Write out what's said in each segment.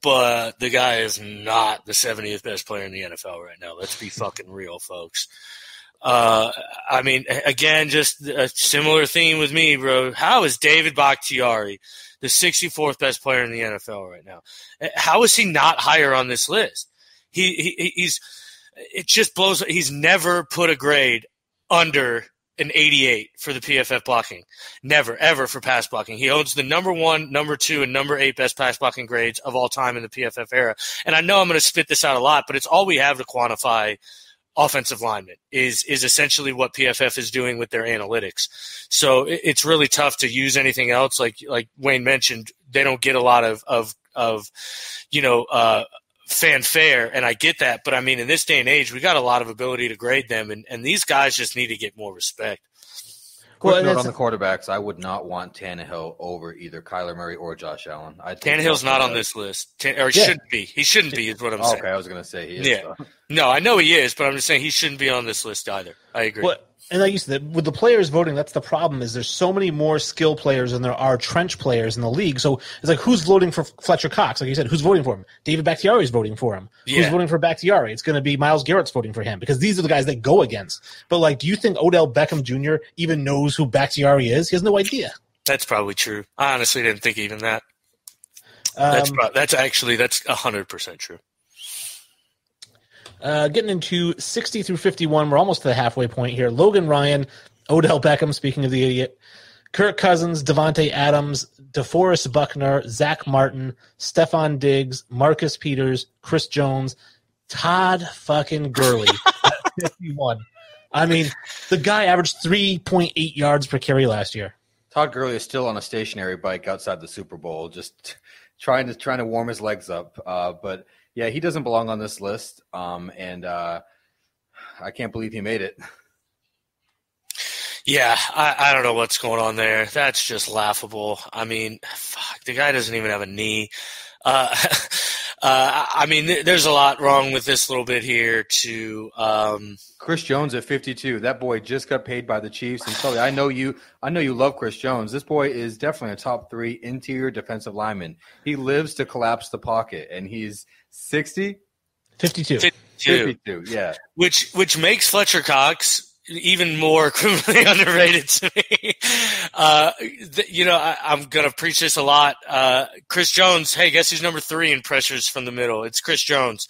but the guy is not the 70th best player in the NFL right now. Let's be fucking real, folks. I mean, again, just a similar theme with me, bro. How is David Bakhtiari the 64th best player in the NFL right now? How is he not higher on this list? He's it just blows. He's never put a grade under an 88 for the PFF blocking. Never, ever for pass blocking. He owns the number 1, number 2, and number 8 best pass blocking grades of all time in the PFF era. And I know I'm going to spit this out a lot, but it's all we have to quantify offensive linemen is essentially what PFF is doing with their analytics. So it's really tough to use anything else. Like Wayne mentioned, they don't get a lot of fanfare, and I get that. But I mean, in this day and age, we got a lot of ability to grade them, and these guys just need to get more respect. Quick note on the quarterbacks, I would not want Tannehill over either Kyler Murray or Josh Allen. Tannehill's not on this list. Or he shouldn't be. He shouldn't be is what I'm saying. Okay, I was going to say he is. Yeah. No, I know he is, but I'm just saying he shouldn't be on this list either. I agree. Well, and like you said, with the players voting, that's the problem is there's so many more skill players than there are trench players in the league. So it's like, who's voting for Fletcher Cox? Like you said, who's voting for him? David Bakhtiari is voting for him. Yeah. Who's voting for Bakhtiari? It's going to be Myles Garrett's voting for him because these are the guys they go against. But, like, do you think Odell Beckham Jr. even knows who Bakhtiari is? He has no idea. That's probably true. I honestly didn't think even that. That's 100% true. Getting into 60 through 51, we're almost to the halfway point here. Logan Ryan, Odell Beckham, speaking of the idiot, Kirk Cousins, Devontae Adams, DeForest Buckner, Zach Martin, Stephon Diggs, Marcus Peters, Chris Jones, Todd fucking Gurley at 51. I mean, the guy averaged 3.8 yards per carry last year. Todd Gurley is still on a stationary bike outside the Super Bowl, just trying to warm his legs up. But yeah, he doesn't belong on this list, and I can't believe he made it. Yeah, I don't know what's going on there. That's just laughable. I mean, fuck, the guy doesn't even have a knee. I mean, there's a lot wrong with this little bit here, too. Chris Jones at 52. That boy just got paid by the Chiefs. And Sully, I know you love Chris Jones. This boy is definitely a top 3 interior defensive lineman. He lives to collapse the pocket, and he's 60? 52. 52, yeah. Which makes Fletcher Cox even more criminally underrated to me. I'm going to preach this a lot. Chris Jones, hey, guess who's number 3 in pressures from the middle? It's Chris Jones.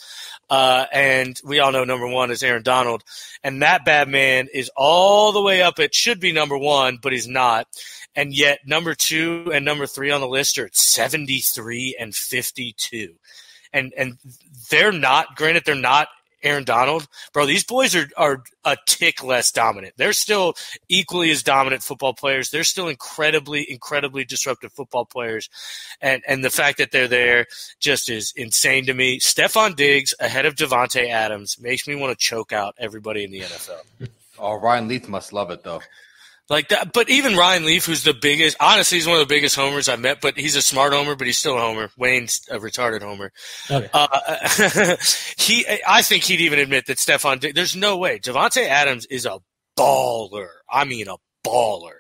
And we all know number 1 is Aaron Donald. And that bad man is all the way up. It should be number 1, but he's not. And yet number 2 and number 3 on the list are at 73 and 52. And they're not, granted, they're not Aaron Donald. Bro, these boys are a tick less dominant. They're still equally as dominant football players. They're still incredibly, incredibly disruptive football players. And the fact that they're there just is insane to me. Stephon Diggs ahead of Devontae Adams makes me want to choke out everybody in the NFL. Oh, Ryan Leaf must love it, though. Like that, but even Ryan Leaf, who's the biggest, honestly, he's one of the biggest homers I've met, but he's a smart homer, but he's still a homer. Wayne's a retarded homer. Okay. I think he'd even admit that Stephon Diggs, there's no way. Devontae Adams is a baller. I mean, a baller.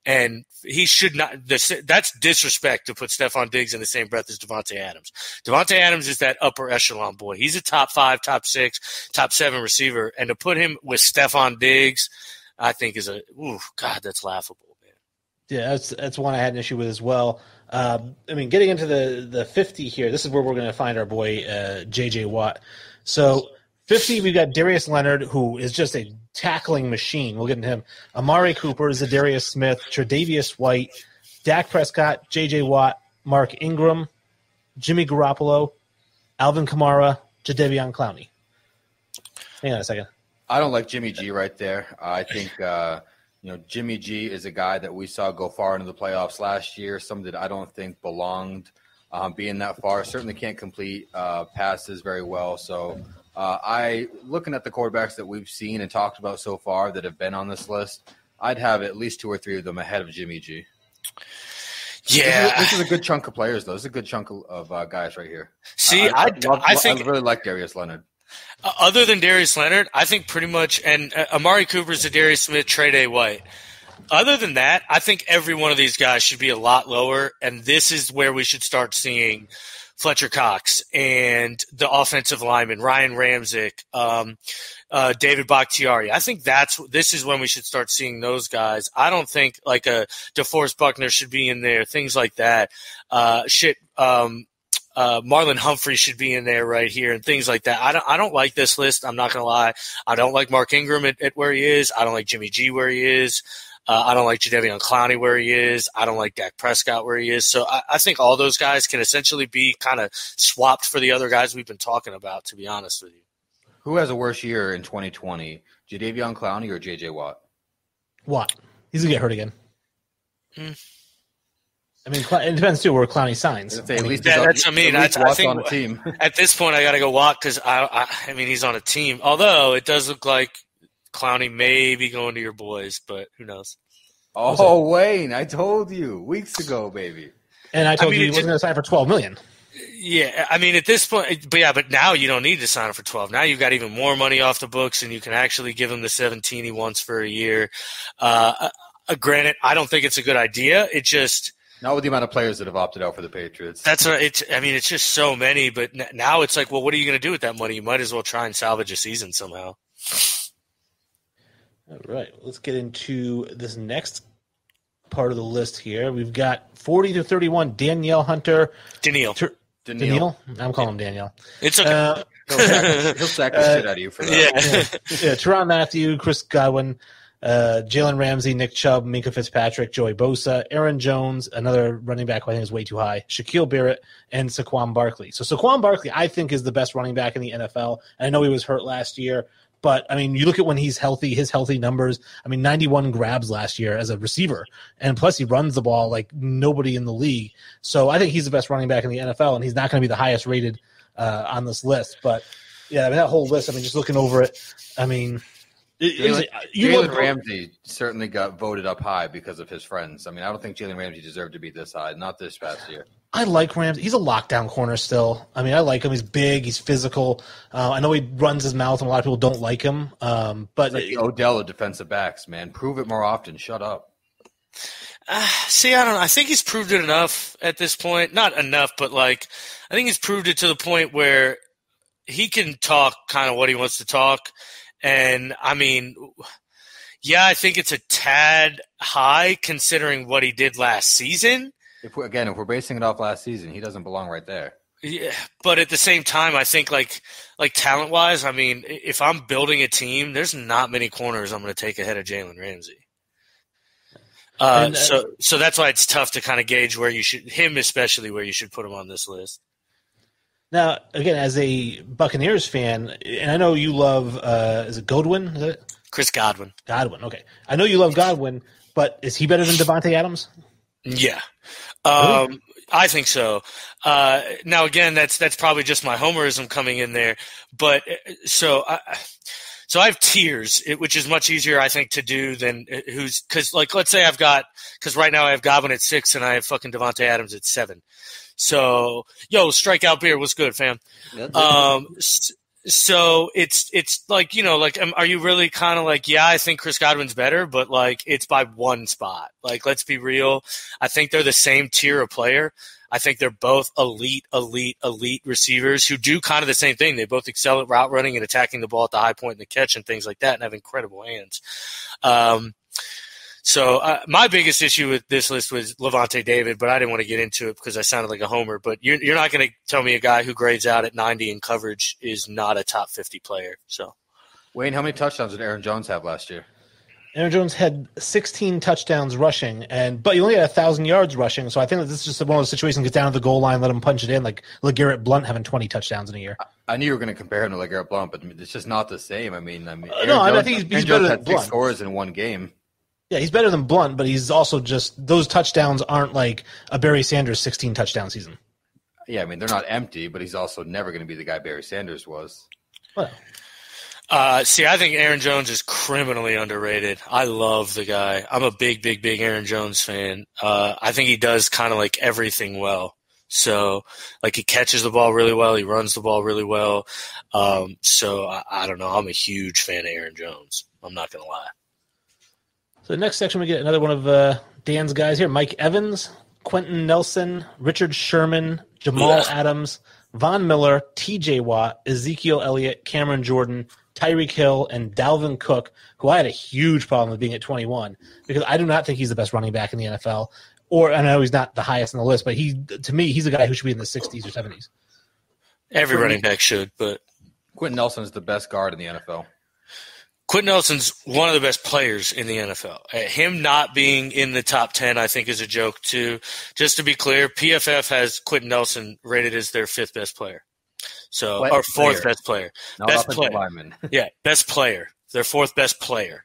And he should not, that's disrespect to put Stephon Diggs in the same breath as Devontae Adams. Devontae Adams is that upper echelon boy. He's a top 5, top 6, top 7 receiver. And to put him with Stephon Diggs, I think is God, that's laughable, man. Yeah, that's one I had an issue with as well. I mean, getting into the 50 here, this is where we're going to find our boy J.J. Watt. So 50, we've got Darius Leonard, who is just a tackling machine. We'll get into him. Amari Cooper, Zadarius Smith, Tre'Davious White, Dak Prescott, J.J. Watt, Mark Ingram, Jimmy Garoppolo, Alvin Kamara, Jadeveon Clowney. Hang on a second. I don't like Jimmy G right there. I think Jimmy G is a guy that we saw go far into the playoffs last year, something that I don't think belonged being that far. Certainly can't complete passes very well. So looking at the quarterbacks that we've seen and talked about so far that have been on this list, I'd have at least 2 or 3 of them ahead of Jimmy G. Yeah. This is a good chunk of players, though. This is a good chunk of guys right here. See, I really like Darius Leonard. Other than Darius Leonard, I think pretty much, and Amari Cooper, Zadarius Smith, Tre'Davious White. Other than that, I think every one of these guys should be a lot lower, and this is where we should start seeing Fletcher Cox, and the offensive lineman, Ryan Ramczyk, David Bakhtiari. I think this is when we should start seeing those guys. I don't think like a DeForest Buckner should be in there, things like that. Marlon Humphrey should be in there right here and things like that. I don't like this list. I'm not going to lie. I don't like Mark Ingram at where he is. I don't like Jimmy G where he is. I don't like Jadeveon Clowney where he is. I don't like Dak Prescott where he is. So I think all those guys can essentially be kind of swapped for the other guys we've been talking about, to be honest with you. Who has a worse year in 2020, Jadeveon Clowney or J.J. Watt? Watt. He's going to get hurt again. I mean, it depends too where Clowney signs. At least that's what I mean. I think on a team. At this point, I got to go Watt because I mean he's on a team. Although it does look like Clowney may be going to your boys, but who knows? Oh, Wayne, I told you weeks ago, baby. And I told you he wasn't going to sign for $12 million. Yeah, I mean at this point, but now you don't need to sign him for 12. Now you've got even more money off the books, and you can actually give him the 17 he wants for a year. Granted, I don't think it's a good idea. It just. Not with the amount of players that have opted out for the Patriots. That's what it's just so many. But now it's like, well, what are you going to do with that money? You might as well try and salvage a season somehow. All right, let's get into this next part of the list here. We've got 40 to 31. Danielle Hunter. Danielle. I'm calling him Danielle. It's okay. He'll sack the shit out of you for that. Yeah. Tyrann Mathieu, Chris Godwin. Jalen Ramsey, Nick Chubb, Minka Fitzpatrick, Joey Bosa, Aaron Jones, another running back who I think is way too high, Shaquille Barrett, and Saquon Barkley. So Saquon Barkley, I think, is the best running back in the NFL. And I know he was hurt last year, but, I mean, you look at when he's healthy, his healthy numbers. I mean, 91 grabs last year as a receiver. And plus he runs the ball like nobody in the league. So I think he's the best running back in the NFL, and he's not going to be the highest rated on this list. But, yeah, I mean, that whole list, I mean, just looking over it, I mean – Jalen Ramsey certainly got voted up high because of his friends. I mean, I don't think Jalen Ramsey deserved to be this high, not this past year. I like Ramsey. He's a lockdown corner still. I mean, I like him. He's big. He's physical. I know he runs his mouth, and a lot of people don't like him. But it's like Odell of defensive backs, man. Prove it more often. Shut up. See, I don't know. I think he's proved it enough at this point. Not enough, but I think he's proved it to the point where he can talk kind of what he wants to talk. And, I mean, yeah, I think it's a tad high considering what he did last season. If we're basing it off last season, he doesn't belong right there. Yeah, but at the same time, I think like talent-wise, I mean, if I'm building a team, there's not many corners I'm going to take ahead of Jalen Ramsey. So that's why it's tough to kind of gauge where you should – him especially where you should put him on this list. Now, again, as a Buccaneers fan, and I know you love is it Godwin? Is it? Chris Godwin. Godwin, okay. I know you love Godwin, but is he better than Devontae Adams? Yeah. I think so. Now, again, that's probably just my homerism coming in there. But so I have tiers, which is much easier, I think, to do than who's – because, let's say because right now I have Godwin at 6 and I have fucking Devontae Adams at 7. So, Strikeout Beer, what's good, fam? So it's like, are you really kind of like, yeah, I think Chris Godwin's better, but it's by one spot. Let's be real. I think they're the same tier of player. I think they're both elite receivers who do kind of the same thing. They both excel at route running and attacking the ball at the high point in the catch and things like that and have incredible hands. So my biggest issue with this list was Levante David, but I didn't want to get into it because I sounded like a homer. But you're not going to tell me a guy who grades out at 90 in coverage is not a top 50 player. So, Wayne, how many touchdowns did Aaron Jones have last year? Aaron Jones had 16 touchdowns rushing, but he only had 1,000 yards rushing. So I think that this is just one of those situations, gets down to the goal line, let him punch it in, like LeGarrette Blount having 20 touchdowns in a year. I knew you were going to compare him to LeGarrette Blount, but it's just not the same. I mean, I think he's better than Blount. 6 scores in one game. Yeah, he's better than Blount, but he's also just – those touchdowns aren't like a Barry Sanders 16-touchdown season. Yeah, I mean, they're not empty, but he's also never going to be the guy Barry Sanders was. Well. See, I think Aaron Jones is criminally underrated. I love the guy. I'm a big Aaron Jones fan. I think he does kind of like everything well. So, he catches the ball really well. He runs the ball really well. So, I don't know. I'm a huge fan of Aaron Jones. I'm not going to lie. So the next section, we get another one of Dan's guys here. Mike Evans, Quentin Nelson, Richard Sherman, Jamal Adams, Von Miller, T.J. Watt, Ezekiel Elliott, Cameron Jordan, Tyreek Hill, and Dalvin Cook, who I had a huge problem with being at 21 because I do not think he's the best running back in the NFL. I know he's not the highest on the list, but to me, he's a guy who should be in the 60s or 70s. Every running back should, but Quentin Nelson is the best guard in the NFL. Quentin Nelson's one of the best players in the NFL. Him not being in the top 10, I think, is a joke, too. Just to be clear, PFF has Quentin Nelson rated as their 5th best player. Or 4th best player. Best player. Yeah, best player. Their 4th best player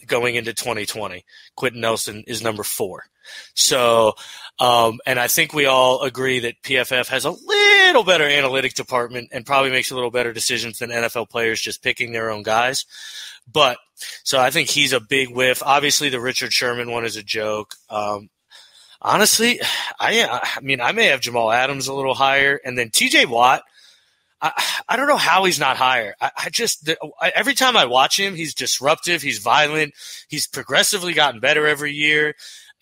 going into 2020. Quentin Nelson is number 4. So, and I think we all agree that PFF has a little better analytic department and probably makes a little better decisions than NFL players just picking their own guys. But so I think he's a big whiff. Obviously, the Richard Sherman one is a joke. Honestly, I mean, I may have Jamal Adams a little higher, and then T.J. Watt. I don't know how he's not higher. Every time I watch him, he's disruptive. He's violent. He's progressively gotten better every year.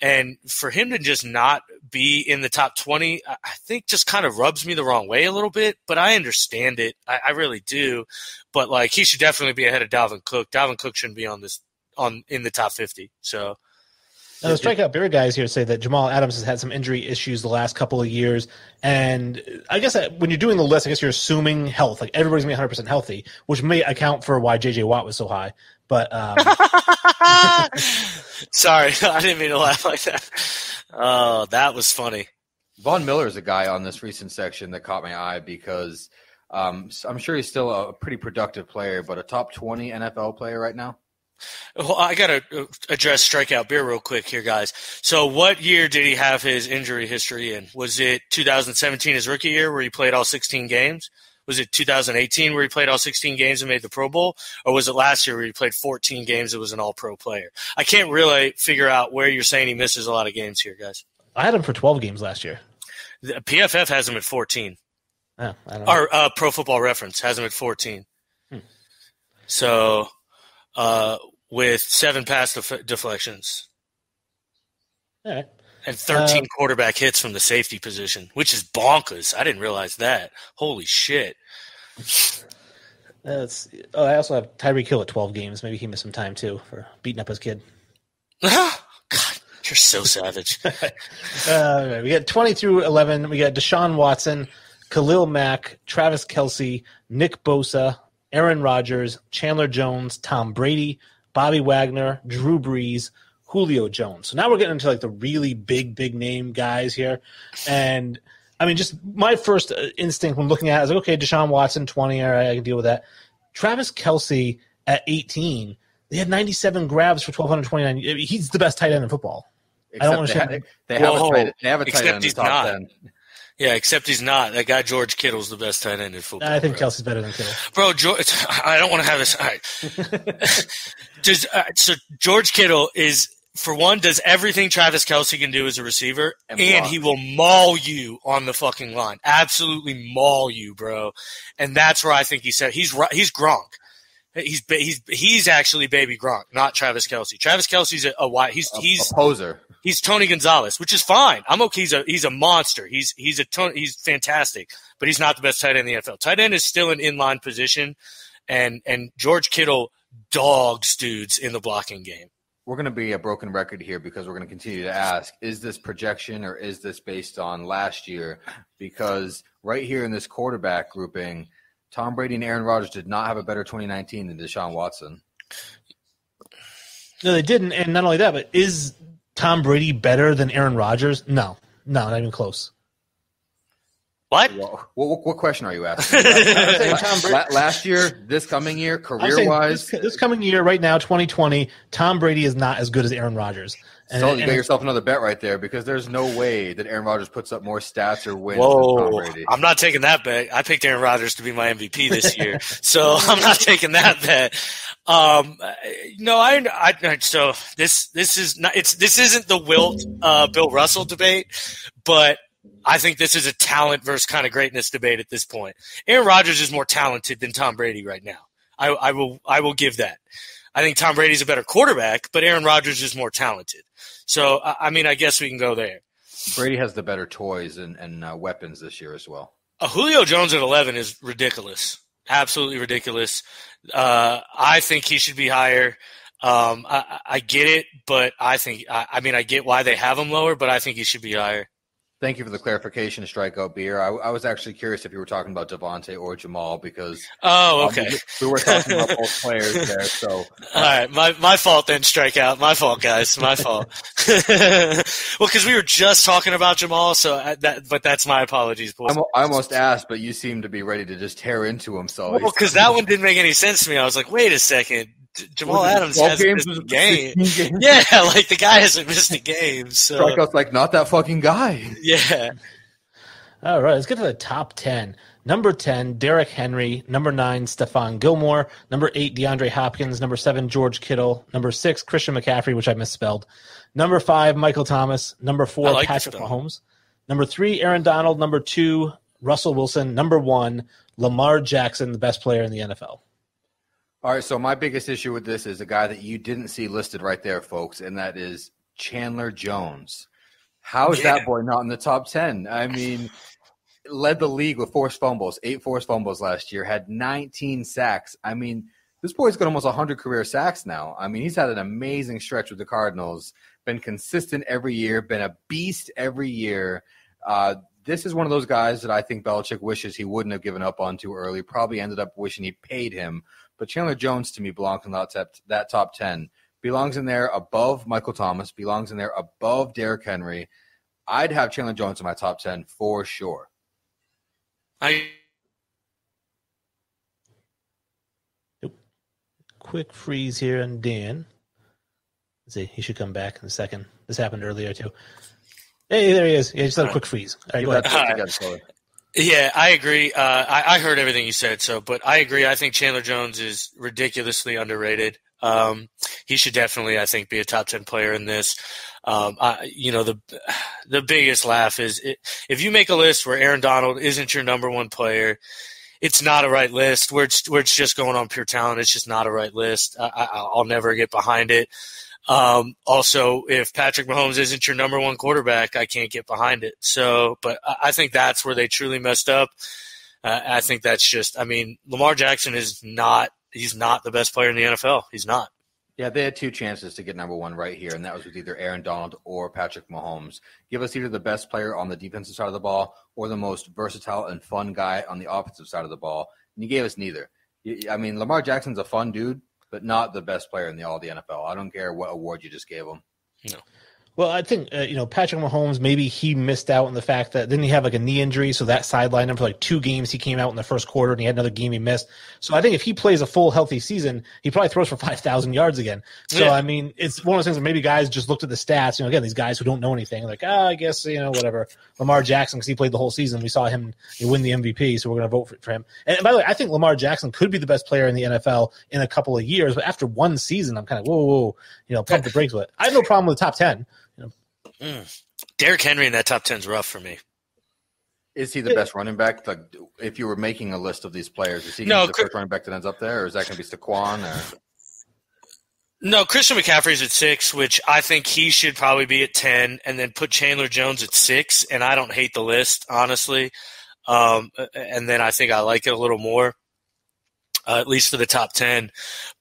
And for him to just not be in the top 20, I think just kind of rubs me the wrong way a little bit. But I understand it. I really do. But like, he should definitely be ahead of Dalvin Cook. Dalvin Cook shouldn't be in the top 50. So. Now, the Strikeout Beer guys here say that Jamal Adams has had some injury issues the last couple of years. And I guess when you're doing the list, I guess you're assuming health. Like, everybody's going to be 100% healthy, which may account for why J.J. Watt was so high. But sorry, I didn't mean to laugh like that. Oh, that was funny. Von Miller is a guy on this recent section that caught my eye because I'm sure he's still a pretty productive player, but a top 20 NFL player right now. Well, I got to address Strikeout Beer real quick here, guys. So what year did he have his injury history in? Was it 2017, his rookie year, where he played all 16 games? Was it 2018 where he played all 16 games and made the Pro Bowl? Or was it last year where he played 14 games and was an all-pro player? I can't really figure out where you're saying he misses a lot of games here, guys. I had him for 12 games last year. The PFF has him at 14. Oh, I don't know. Or Pro Football Reference has him at 14. So with 7 pass deflections. All right. And 13 quarterback hits from the safety position, which is bonkers. I didn't realize that. Holy shit. I also have Tyreek Hill at 12 games. Maybe he missed some time, too, for beating up his kid. God, you're so savage. We got 20 through 11. We got Deshaun Watson, Khalil Mack, Travis Kelce, Nick Bosa, Aaron Rodgers, Chandler Jones, Tom Brady, Bobby Wagner, Drew Brees, Julio Jones. So now we're getting into like the really big name guys here. And I mean, just my first instinct when looking at it, I was like, okay, Deshaun Watson, 20, all right, I can deal with that. Travis Kelce at 18, they had 97 grabs for 1,229. He's the best tight end in football. Except I don't understand. They have a tight end in the top 10. Yeah, except he's not. That guy George Kittle's the best tight end in football. I think Kelsey's better than Kittle. Bro, I don't want to have this. All right. So George Kittle is, for one, does everything Travis Kelce can do as a receiver, and he will maul you on the fucking line. Absolutely maul you, bro. And that's where I think he's Gronk. He's actually baby Gronk, not Travis Kelce. Travis Kelce's he's a poser. He's Tony Gonzalez, which is fine. I'm okay. He's a monster. He's fantastic, but he's not the best tight end in the NFL. Tight end is still an inline position, and George Kittle dogs dudes in the blocking game. We're going to be a broken record here because we're going to continue to ask, is this projection or is this based on last year? Because right here in this quarterback grouping, Tom Brady and Aaron Rodgers did not have a better 2019 than Deshaun Watson. No, they didn't. And not only that, but is Tom Brady better than Aaron Rodgers? No, not even close. What? What question are you asking? Last year, this coming year, career-wise? This coming year, right now, 2020, Tom Brady is not as good as Aaron Rodgers. So you got yourself another bet right there because there's no way that Aaron Rodgers puts up more stats or wins than Tom Brady. I'm not taking that bet. I picked Aaron Rodgers to be my MVP this year, so I'm not taking that bet. So this isn't the Wilt Bill Russell debate, but I think this is a talent versus kind of greatness debate at this point. Aaron Rodgers is more talented than Tom Brady right now. I will give that. I think Tom Brady's a better quarterback, but Aaron Rodgers is more talented. So, I mean, I guess we can go there. Brady has the better toys and weapons this year as well. Julio Jones at 11 is ridiculous. Absolutely ridiculous. I think he should be higher. I get it, but I get why they have him lower, but I think he should be higher. Thank you for the clarification, Strikeout Beer. I was actually curious if you were talking about Devontae or Jamal because okay. We were talking about both players there. So all right, my fault then, Strikeout. My fault, guys. My fault. Well, because we were just talking about Jamal, but that's my apologies, boys. I almost asked, but you seemed to be ready to just tear into him. So because that one didn't make any sense to me. I was like, wait a second. Jamal Adams hasn't missed a game. Yeah, like the guy hasn't missed a game. So Strikeout's like, not that fucking guy. Yeah. All right, let's get to the top 10. Number 10, Derrick Henry. Number 9, Stephon Gilmore. Number 8, DeAndre Hopkins. Number 7, George Kittle. Number 6, Christian McCaffrey, which I misspelled. Number 5, Michael Thomas. Number 4, Patrick Mahomes. Number 3, Aaron Donald. Number 2, Russell Wilson. Number 1, Lamar Jackson, the best player in the NFL. All right, so my biggest issue with this is a guy that you didn't see listed right there, folks, and that is Chandler Jones. How is that boy not in the top 10? I mean, led the league with 8 forced fumbles last year, had 19 sacks. I mean, this boy's got almost 100 career sacks now. I mean, he's had an amazing stretch with the Cardinals, been consistent every year, been a beast every year. This is one of those guys that I think Belichick wishes he wouldn't have given up on too early, probably ended up wishing he paid him. But Chandler Jones, to me, belongs in that top 10. Belongs in there above Michael Thomas. Belongs in there above Derrick Henry. I'd have Chandler Jones in my top 10 for sure. Quick freeze here on Dan. Let's see. He should come back in a second. This happened earlier, too. Hey, there he is. Yeah, just had a quick freeze. All right, go ahead. Yeah, I agree. I heard everything you said, but I agree. I think Chandler Jones is ridiculously underrated. He should definitely, I think, be a top 10 player in this. The biggest laugh is if you make a list where Aaron Donald isn't your number one player, it's not a right list. Where it's just going on pure talent, it's just not a right list. I'll never get behind it. Also, if Patrick Mahomes isn't your number one quarterback, I can't get behind it. So, but I think that's where they truly messed up. I think that's just, Lamar Jackson he's not the best player in the NFL. He's not. Yeah, they had 2 chances to get number one right here, and that was with either Aaron Donald or Patrick Mahomes. Give us either the best player on the defensive side of the ball or the most versatile and fun guy on the offensive side of the ball, and you gave us neither. Lamar Jackson's a fun dude, but not the best player in all the NFL. I don't care what award you just gave him. No. Well, I think, Patrick Mahomes, maybe he missed out on the fact that didn't he have like a knee injury, so that sidelined him for like 2 games. He came out in the first quarter, and he had another game he missed. So I think if he plays a full healthy season, he probably throws for 5,000 yards again. So, yeah. It's one of those things where maybe guys just looked at the stats. Again, these guys who don't know anything, like, I guess, whatever. Lamar Jackson, because he played the whole season. We saw him win the MVP, so we're going to vote for him. And by the way, I think Lamar Jackson could be the best player in the NFL in a couple of years, but after one season, I'm kind of, whoa, pump the brakes with it. I have no problem with the top 10. Derrick Henry in that top 10 is rough for me. Is he the best running back? Like, if you were making a list of these players, is he going to be the first running back that ends up there, or is that going to be Saquon? No, Christian McCaffrey's at 6, which I think he should probably be at 10, and then put Chandler Jones at 6, and I don't hate the list, honestly. And then I think I like it a little more. At least for the top 10.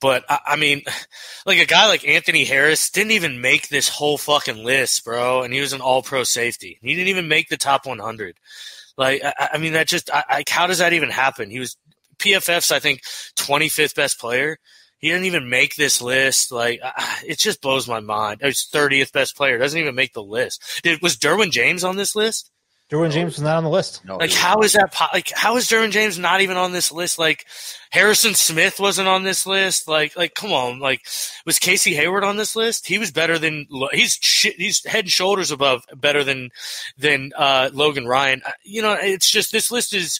But, like a guy like Anthony Harris didn't even make this whole fucking list, bro, and he was an all-pro safety. He didn't even make the top 100. Like, that just – how does that even happen? He was PFF's, I think, 25th best player. He didn't even make this list. Like, it just blows my mind. He was 30th best player. Doesn't even make the list. Was Derwin James on this list? Derwin James was not on the list. No, how is that? How is Derwin James not even on this list? Like, Harrison Smith wasn't on this list. Like, come on. Like, was Casey Hayward on this list? He was better than he's head and shoulders above better than Logan Ryan. It's just this list is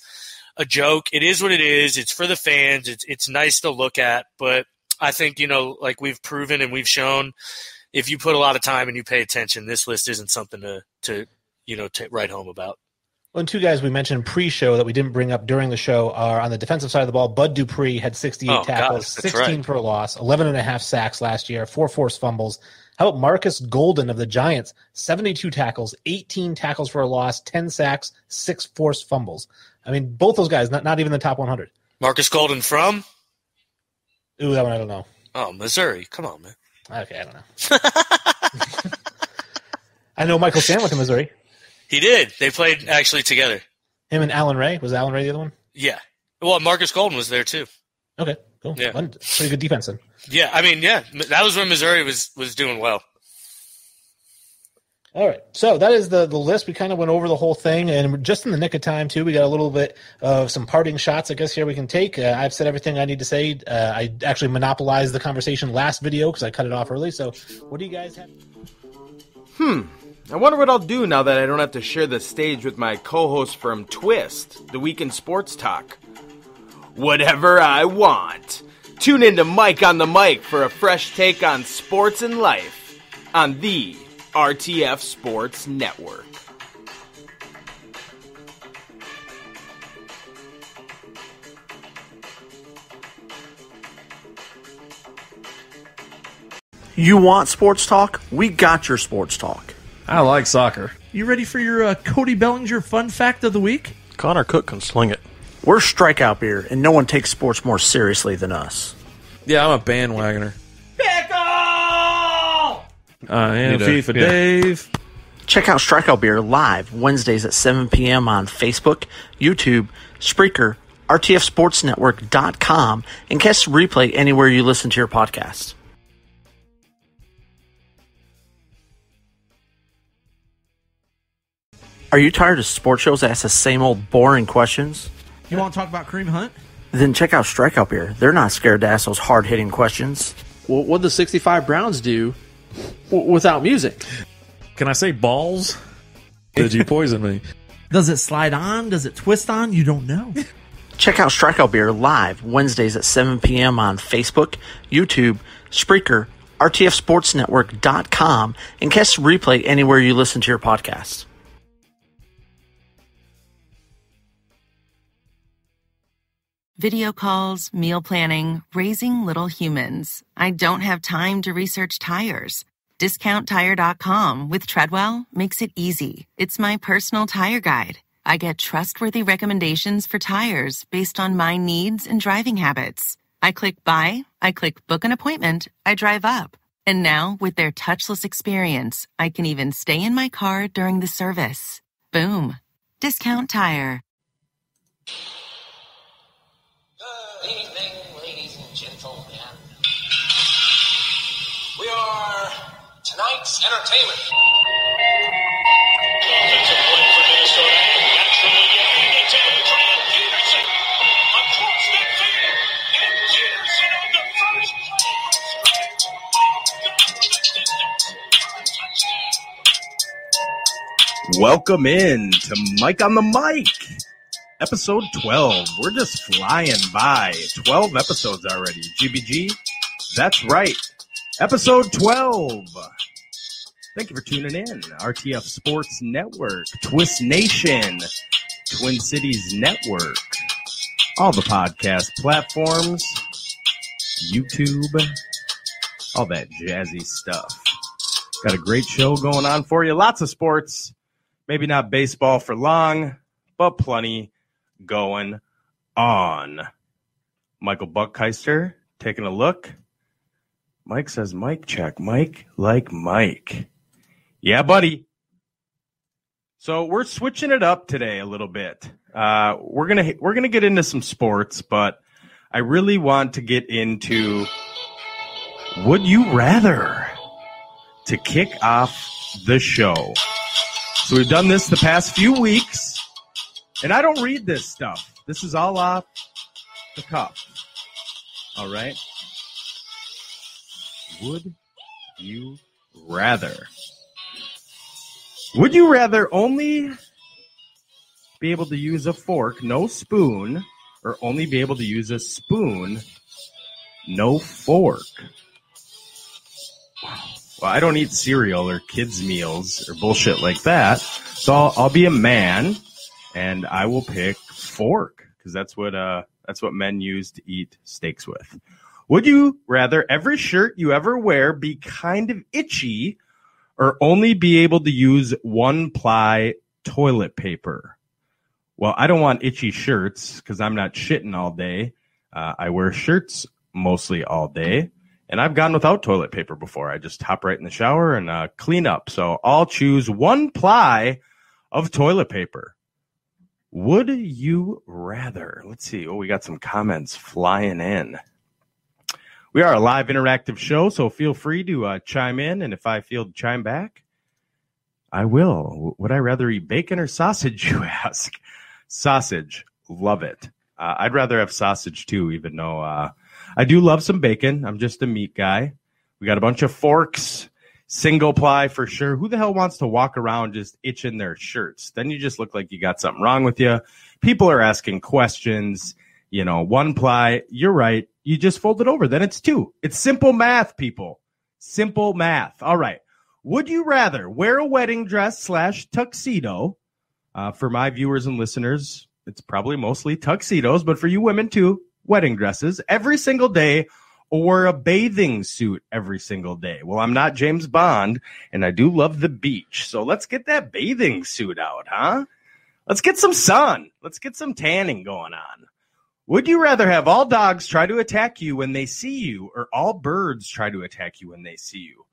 a joke. It is what it is. It's for the fans. It's nice to look at, but I think like we've proven and we've shown, if you put a lot of time and you pay attention, this list isn't something to write home about. Well, and 2 guys we mentioned pre-show that we didn't bring up during the show are on the defensive side of the ball. Bud Dupree had 68 tackles, 16 for a loss, 11.5 sacks last year, 4 forced fumbles. How about Marcus Golden of the Giants? 72 tackles, 18 tackles for a loss, 10 sacks, 6 forced fumbles. I mean, both those guys, not even the top 100. Marcus Golden from? Ooh, that one I don't know. Oh, Missouri. Come on, man. Okay, I don't know. I know Michael Sandler from Missouri. He did. They played actually together. Him and Alan Ray. Was Alan Ray the other one? Yeah. Well, Marcus Golden was there too. Okay, cool. Yeah. Pretty good defense then. Yeah, I mean, yeah, that was when Missouri was doing well. All right, so that is the list. We kind of went over the whole thing, and just in the nick of time, too, we got a little bit of some parting shots, I guess, here we can take. I've said everything I need to say. I actually monopolized the conversation last video because I cut it off early, so what do you guys have? I wonder what I'll do now that I don't have to share the stage with my co-host from Twist, the Week in Sports Talk. Whatever I want. Tune in to Mike on the Mic for a fresh take on sports and life on the RTF Sports Network. You want sports talk? We got your sports talk. I like soccer. You ready for your Cody Bellinger fun fact of the week? Connor Cook can sling it. We're Strikeout Beer, and no one takes sports more seriously than us. Yeah, I'm a bandwagoner. Pickle! I am FIFA Dave. Check out Strikeout Beer live Wednesdays at 7 p.m. on Facebook, YouTube, Spreaker, RTFSportsNetwork.com, and catch the replay anywhere you listen to your podcast. Are you tired of sports shows that ask the same old boring questions? You want to talk about Kareem Hunt? Then check out Strikeout Beer. They're not scared to ask those hard-hitting questions. Well, what'd the 65 Browns do without music? Can I say balls? Did you poison me? Does it slide on? Does it twist on? You don't know. Check out Strikeout Beer live Wednesdays at 7 p.m. on Facebook, YouTube, Spreaker, RTFSportsNetwork.com, and catch the replay anywhere you listen to your podcast. Video calls, meal planning, raising little humans. I don't have time to research tires. DiscountTire.com with Treadwell makes it easy. It's my personal tire guide. I get trustworthy recommendations for tires based on my needs and driving habits. I click buy, I click book an appointment, I drive up. And now, with their touchless experience, I can even stay in my car during the service. Boom. Discount Tire. Good evening, ladies and gentlemen. We are tonight's entertainment. Offensive play for Minnesota. Naturally getting the Adrian Peterson across the field. And Peterson on the first play. Welcome in to Mike on the Mic. Episode 12. We're just flying by. 12 episodes already. GBG? That's right. Episode 12. Thank you for tuning in. RTF Sports Network, Twist Nation, Twin Cities Network, all the podcast platforms, YouTube, all that jazzy stuff. Got a great show going on for you. Lots of sports. Maybe not baseball for long, but plenty going on. Michael Buckheister taking a look. Mike says, Mike check. Mike like Mike. Yeah, buddy. So we're switching it up today a little bit. We're gonna get into some sports, but I really want to get into Would You Rather to kick off the show. So we've done this the past few weeks. And I don't read this stuff. This is all off the cuff. All right? Would you rather? Would you rather only be able to use a fork, no spoon, or only be able to use a spoon, no fork? Well, I don't eat cereal or kids' meals or bullshit like that. So I'll be a man. And I will pick fork because that's what men use to eat steaks with. Would you rather every shirt you ever wear be kind of itchy or only be able to use one-ply toilet paper? Well, I don't want itchy shirts because I'm not shitting all day. I wear shirts mostly all day, and I've gone without toilet paper before. I just hop right in the shower and clean up. So I'll choose one ply of toilet paper. Would you rather? Let's see. Oh, we got some comments flying in. We are a live interactive show, so feel free to chime in, and if I feel to chime back, I will. Would I rather eat bacon or sausage, you ask? Sausage. Love it. I'd rather have sausage, too, even though I do love some bacon. I'm just a meat guy. We got a bunch of forks, single ply for sure. Who the hell wants to walk around just itching their shirts? Then you just look like you got something wrong with you. People are asking questions. You know, one ply, you're right. You just fold it over. Then it's two. It's simple math, people. Simple math. All right. Would you rather wear a wedding dress / tuxedo? For my viewers and listeners, it's probably mostly tuxedos, but for you women too, wedding dresses every single day or a bathing suit every single day. Well, I'm not James Bond, and I do love the beach. So let's get that bathing suit out, huh? Let's get some sun. Let's get some tanning going on. Would you rather have all dogs try to attack you when they see you or all birds try to attack you when they see you?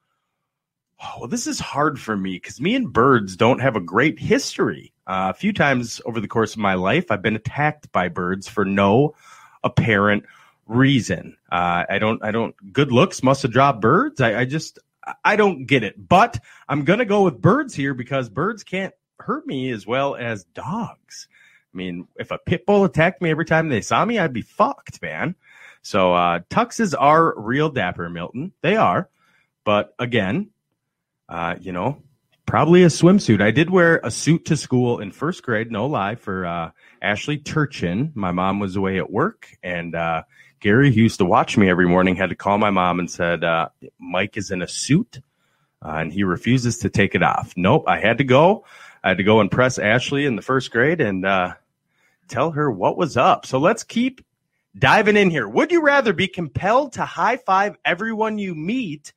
Oh, well, this is hard for me because me and birds don't have a great history. A few times over the course of my life, I've been attacked by birds for no apparent reason. I don't, good looks must have dropped birds. I don't get it, but I'm going to go with birds here because birds can't hurt me as well as dogs. I mean, if a pit bull attacked me every time they saw me, I'd be fucked, man. So tuxes are real dapper, Milton. They are. But again, probably a swimsuit. I did wear a suit to school in first grade, no lie, for Ashley Turchin. My mom was away at work, and Gary, who used to watch me every morning, had to call my mom and said, Mike is in a suit, and he refuses to take it off. Nope, I had to go. I had to go and press Ashley in the first grade and tell her what was up. So let's keep diving in here. Would you rather be compelled to high-five everyone you meet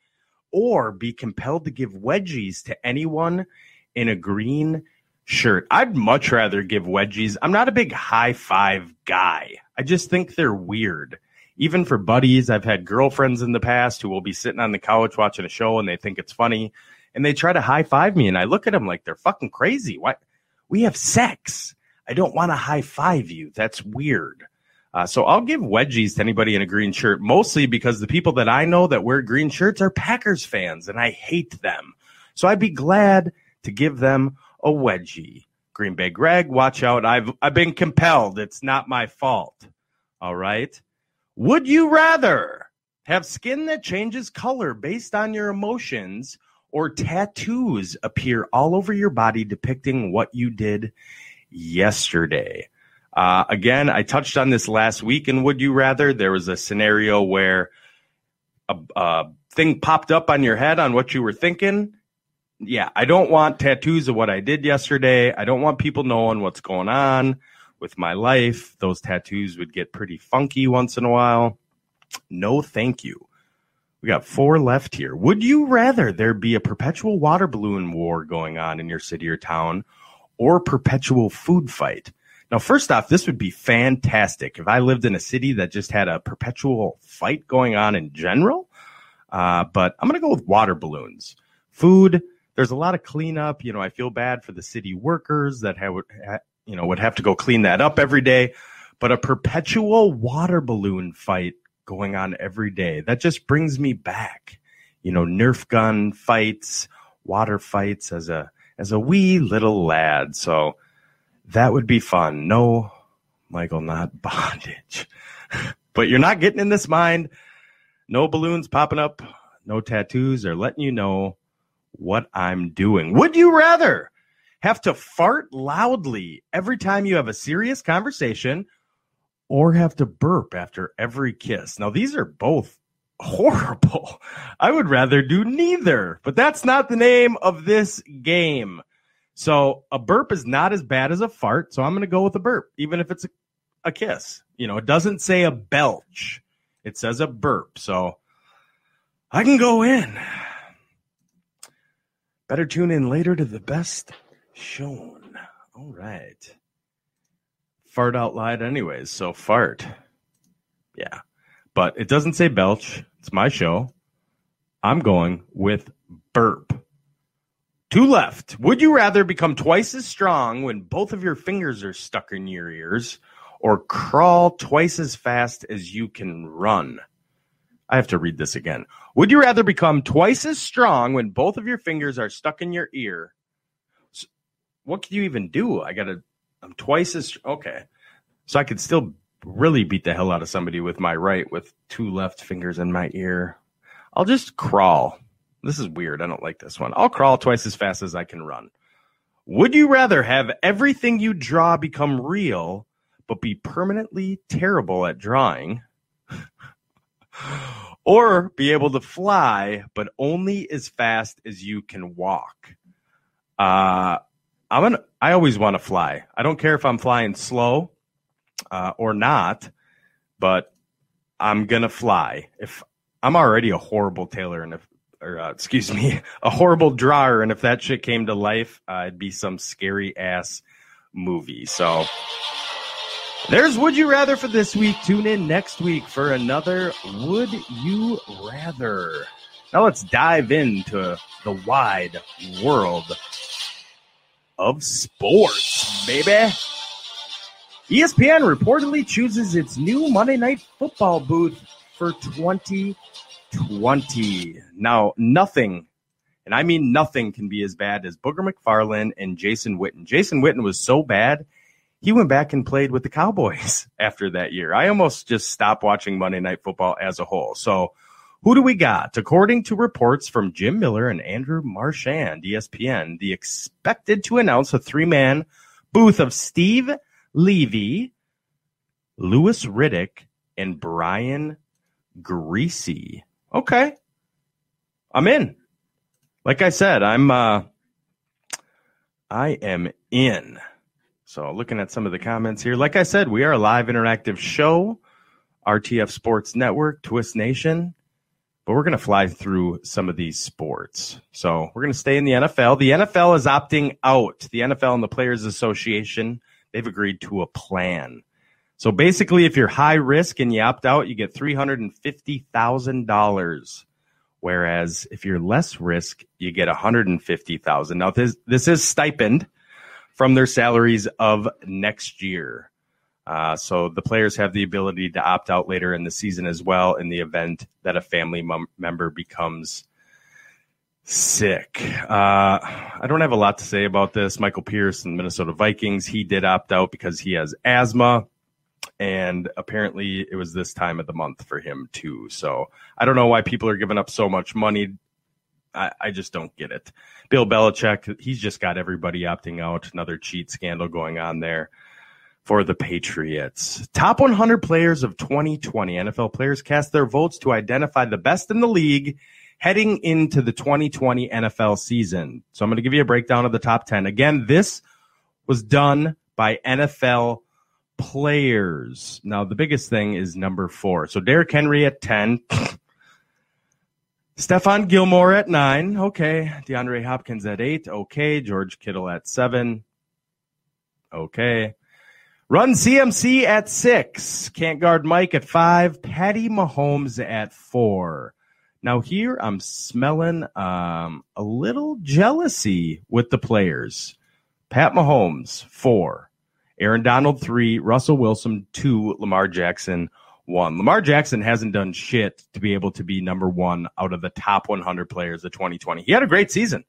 or be compelled to give wedgies to anyone in a green shirt? I'd much rather give wedgies. I'm not a big high-five guy. I just think they're weird. Even for buddies, I've had girlfriends in the past who will be sitting on the couch watching a show and they think it's funny, and they try to high-five me, and I look at them like they're fucking crazy. Why? We have sex. I don't want to high-five you. That's weird. So I'll give wedgies to anybody in a green shirt, mostly because the people that I know that wear green shirts are Packers fans, and I hate them. So I'd be glad to give them a wedgie. Green Bay Greg, watch out. I've been compelled. It's not my fault. All right. Would you rather have skin that changes color based on your emotions or tattoos appear all over your body depicting what you did yesterday? Again, I touched on this last week in Would You Rather. There was a scenario where a thing popped up on your head on what you were thinking. Yeah, I don't want tattoos of what I did yesterday. I don't want people knowing what's going on with my life. Those tattoos would get pretty funky once in a while. No, thank you. We got 4 left here. Would you rather there be a perpetual water balloon war going on in your city or town or perpetual food fight? Now, first off, this would be fantastic if I lived in a city that just had a perpetual fight going on in general. But I'm going to go with water balloons. Food, there's a lot of cleanup. You know, I feel bad for the city workers that would have to go clean that up every day. But a perpetual water balloon fight going on every day, that just brings me back. You know, Nerf gun fights, water fights as a wee little lad. So that would be fun. No, Michael, not bondage. But you're not getting in this mind. No balloons popping up, no tattoos, or letting you know what I'm doing. Would you rather have to fart loudly every time you have a serious conversation or have to burp after every kiss? Now, these are both horrible. I would rather do neither, but that's not the name of this game. So a burp is not as bad as a fart, so I'm going to go with a burp, even if it's a kiss. You know, it doesn't say a belch. It says a burp, so I can go in. Better tune in later to the best shown. All right. Fart out loud anyways, so fart. Yeah. But it doesn't say belch. It's my show. I'm going with burp. 2 left. Would you rather become twice as strong when both of your fingers are stuck in your ears or crawl twice as fast as you can run? I have to read this again. Would you rather become twice as strong when both of your fingers are stuck in your ear? So what can you even do? I'm twice as, okay. So I could still really beat the hell out of somebody with my right with 2 left fingers in my ear. I'll just crawl. This is weird. I don't like this one. I'll crawl twice as fast as I can run. Would you rather have everything you draw become real, but be permanently terrible at drawing? Or be able to fly, but only as fast as you can walk? I always want to fly. I don't care if I'm flying slow or not, but I'm going to fly. If I'm already a horrible tailor and a horrible drawer. And if that shit came to life, it'd be some scary ass movie. So there's Would You Rather for this week. Tune in next week for another Would You Rather. Now let's dive into the wide world of sports, baby. ESPN reportedly chooses its new Monday Night Football booth for 2020. Now, nothing, and I mean nothing, can be as bad as Booger McFarland and Jason Witten. Jason Witten was so bad, he went back and played with the Cowboys after that year. I almost just stopped watching Monday Night Football as a whole. So who do we got? According to reports from Jim Miller and Andrew Marchand, ESPN, the expected to announce a 3-man booth of Steve Levy, Louis Riddick, and Brian Greasy. Okay. I'm in. Like I said, I am in. So looking at some of the comments here, like I said, we are a live interactive show, RTF Sports Network, Twist Nation, but we're going to fly through some of these sports. So we're going to stay in the NFL. The NFL is opting out. The NFL and the Players Association, they've agreed to a plan. So basically, if you're high risk and you opt out, you get $350,000. Whereas if you're less risk, you get $150,000. Now, this is stipend from their salaries of next year. So the players have the ability to opt out later in the season as well in the event that a family member becomes sick. I don't have a lot to say about this. Michael Pierce and Minnesota Vikings, he did opt out because he has asthma. And apparently it was this time of the month for him too. So I don't know why people are giving up so much money. I just don't get it. Bill Belichick, he's just got everybody opting out. Another cheat scandal going on there for the Patriots. Top 100 players of 2020. NFL players cast their votes to identify the best in the league heading into the 2020 NFL season. So I'm going to give you a breakdown of the top 10. Again, this was done by NFL players. Now, the biggest thing is number 4. So Derrick Henry at 10. Stephon Gilmore at 9. Okay. DeAndre Hopkins at 8. Okay. George Kittle at 7. Okay. Run CMC at 6. Can't guard Mike at 5. Patty Mahomes at 4. Now here I'm smelling a little jealousy with the players. Pat Mahomes, 4. Aaron Donald, 3. Russell Wilson, 2. Lamar Jackson, 1. Lamar Jackson hasn't done shit to be able to be number 1 out of the top 100 players of 2020. He had a great season.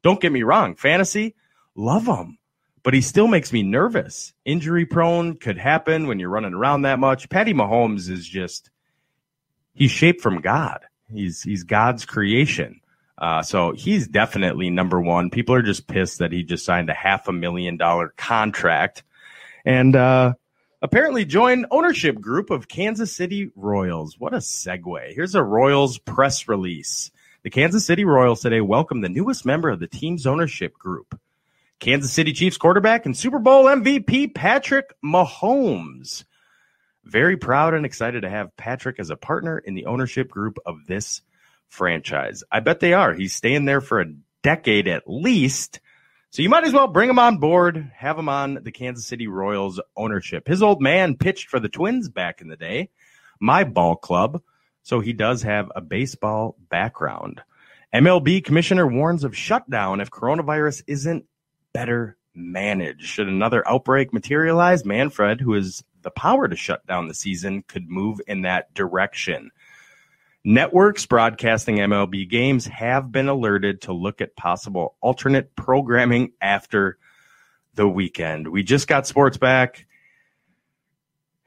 Don't get me wrong. Fantasy, love him. But he still makes me nervous. Injury prone, could happen when you're running around that much. Patty Mahomes is just, he's shaped from God. He's God's creation. So he's definitely number 1. People are just pissed that he just signed a $500,000 contract. And apparently joined ownership group of Kansas City Royals. What a segue. Here's a Royals press release. The Kansas City Royals today welcomed the newest member of the team's ownership group, Kansas City Chiefs quarterback and Super Bowl MVP Patrick Mahomes. Very proud and excited to have Patrick as a partner in the ownership group of this franchise. I bet they are. He's staying there for a decade at least. So you might as well bring him on board, have him on the Kansas City Royals ownership. His old man pitched for the Twins back in the day, my ball club, so he does have a baseball background. MLB commissioner warns of shutdown if coronavirus isn't better managed. Should another outbreak materialize, Manfred, who has the power to shut down the season, could move in that direction. Networks broadcasting MLB games have been alerted to look at possible alternate programming after the weekend. We just got sports back,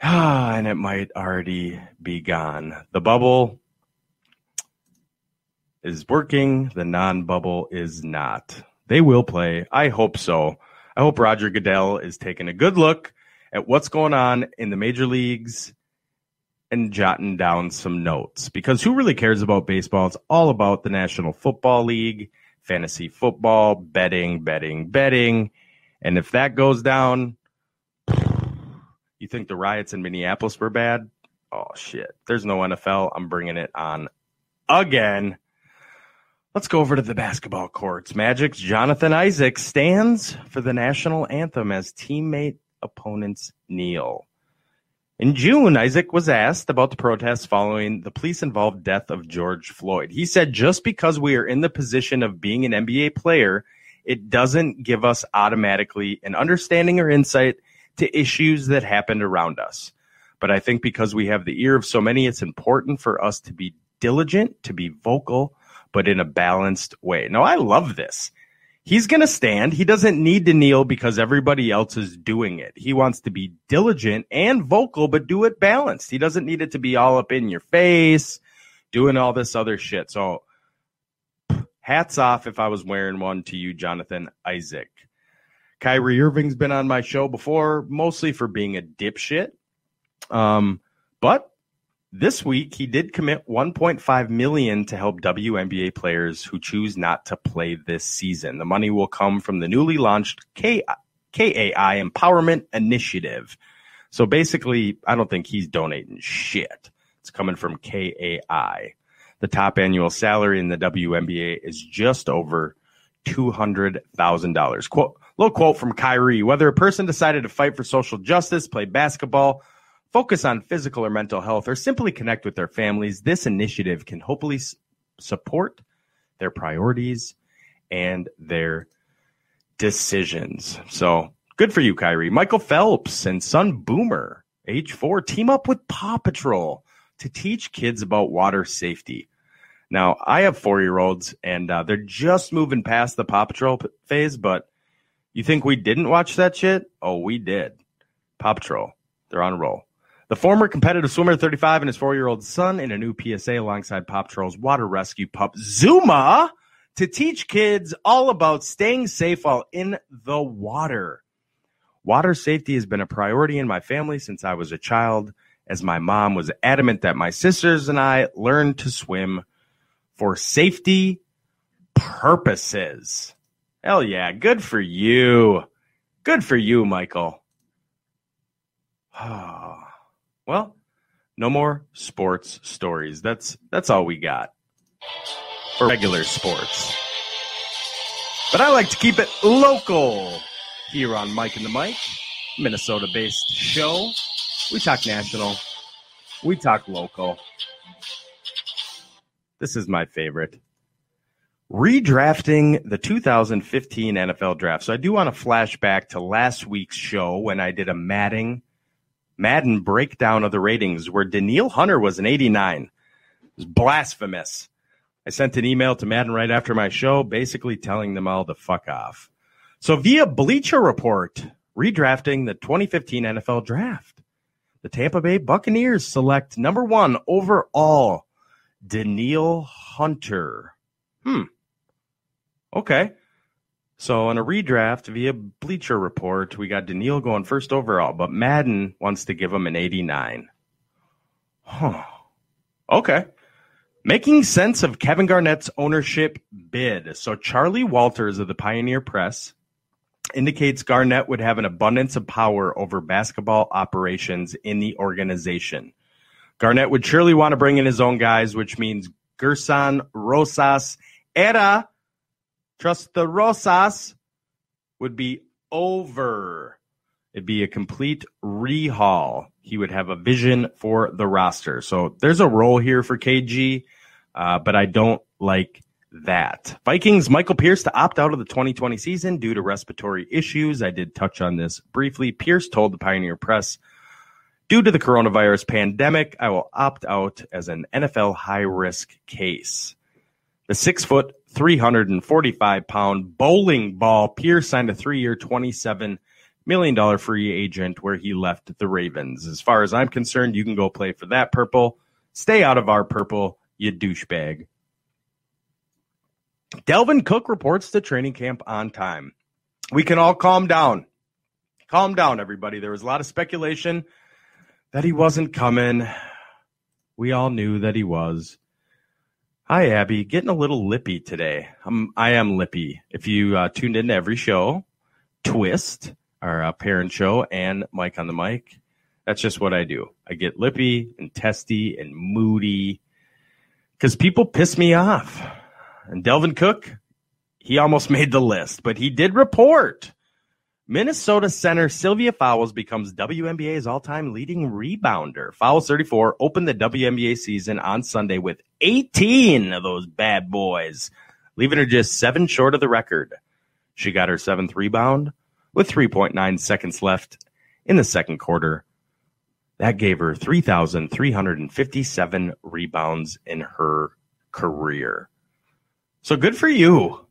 and it might already be gone. The bubble is working. The non-bubble is not. They will play. I hope so. I hope Roger Goodell is taking a good look at what's going on in the major leagues and jotting down some notes, because who really cares about baseball? It's all about the National Football League, fantasy football, betting. And if that goes down, you think the riots in Minneapolis were bad? Oh, shit. There's no NFL. I'm bringing it on again. Let's go over to the basketball courts. Magic's Jonathan Isaac stands for the national anthem as teammate opponents kneel. In June, Isaac was asked about the protests following the police-involved death of George Floyd. He said, just because we are in the position of being an NBA player, it doesn't give us automatically an understanding or insight to issues that happened around us. But I think because we have the ear of so many, it's important for us to be diligent, to be vocal, but in a balanced way. Now, I love this. He's going to stand. He doesn't need to kneel because everybody else is doing it. He wants to be diligent and vocal, but do it balanced. He doesn't need it to be all up in your face, doing all this other shit. So hats off if I was wearing one to you, Jonathan Isaac. Kyrie Irving's been on my show before, mostly for being a dipshit. But this week, he did commit $1.5 million to help WNBA players who choose not to play this season. The money will come from the newly launched KAI Empowerment Initiative. So basically, I don't think he's donating shit. It's coming from KAI. The top annual salary in the WNBA is just over $200,000. Little quote from Kyrie: whether a person decided to fight for social justice, play basketball, focus on physical or mental health, or simply connect with their families, this initiative can hopefully support their priorities and their decisions. So good for you, Kyrie. Michael Phelps and son Boomer, age 4, team up with Paw Patrol to teach kids about water safety. Now, I have 4-year-olds, and they're just moving past the Paw Patrol phase, but you think we didn't watch that shit? Oh, we did. Paw Patrol, they're on a roll. The former competitive swimmer, 35, and his 4-year-old son in a new PSA alongside Paw Patrol's water rescue pup, Zuma, to teach kids all about staying safe while in the water. Water safety has been a priority in my family since I was a child, as my mom was adamant that my sisters and I learn to swim for safety purposes. Hell yeah, good for you. Good for you, Michael. Well, no more sports stories. That's all we got for regular sports. But I like to keep it local here on Mike and the Mike, Minnesota-based show. We talk national. We talk local. This is my favorite. Redrafting the 2015 NFL draft. So I do want to flash back to last week's show when I did a Madden breakdown of the ratings where Danielle Hunter was an 89. It was blasphemous. I sent an email to Madden right after my show, basically telling them all to fuck off. So via Bleacher Report, redrafting the 2015 NFL draft, the Tampa Bay Buccaneers select number 1 overall, Danielle Hunter. Okay. So on a redraft via Bleacher Report, we got Danielle going first overall, but Madden wants to give him an 89. Okay. Making sense of Kevin Garnett's ownership bid. So Charlie Walters of the Pioneer Press indicates Garnett would have an abundance of power over basketball operations in the organization. Garnett would surely want to bring in his own guys, which means Gerson Rosas era, trust the Rosas, would be over. It'd be a complete rehaul. He would have a vision for the roster. So there's a role here for KG, but I don't like that. Vikings, Michael Pierce to opt out of the 2020 season due to respiratory issues. I did touch on this briefly. Pierce told the Pioneer Press, due to the coronavirus pandemic, I will opt out as an NFL high-risk case. The 6-foot, 345-pound bowling ball Pierce signed a 3-year, $27 million free agent where he left the Ravens. As far as I'm concerned, you can go play for that purple. Stay out of our purple, you douchebag. Delvin Cook reports to training camp on time. We can all calm down. Calm down, everybody. There was a lot of speculation that he wasn't coming. We all knew that he was. Hi, Abby. Getting a little lippy today. I am lippy. If you tuned into every show, Twist, our parent show, and Mike on the Mic, that's just what I do. I get lippy and testy and moody because people piss me off. And Delvin Cook, he almost made the list, but he did report. Minnesota center Sylvia Fowles becomes WNBA's all-time leading rebounder. Fowles, 34, opened the WNBA season on Sunday with 18 of those bad boys, leaving her just 7 short of the record. She got her 7th rebound with 3.9 seconds left in the second quarter. That gave her 3,357 rebounds in her career. So good for you.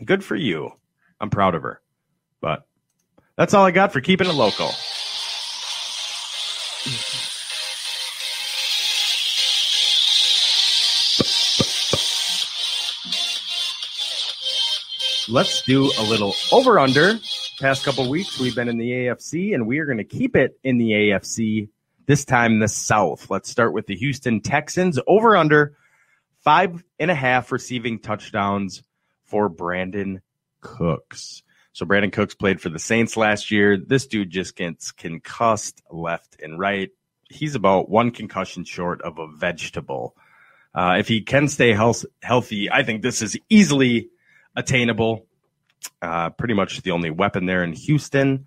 Good for you. I'm proud of her. But that's all I got for keeping it local. Let's do a little over-under. Past couple weeks, we've been in the AFC, and we are going to keep it in the AFC, this time the South. Let's start with the Houston Texans. Over-under 5.5 receiving touchdowns for Brandon Cooks. So Brandon Cooks played for the Saints last year. This dude just gets concussed left and right. He's about 1 concussion short of a vegetable. If he can stay healthy, I think this is easily attainable. Pretty much the only weapon there in Houston.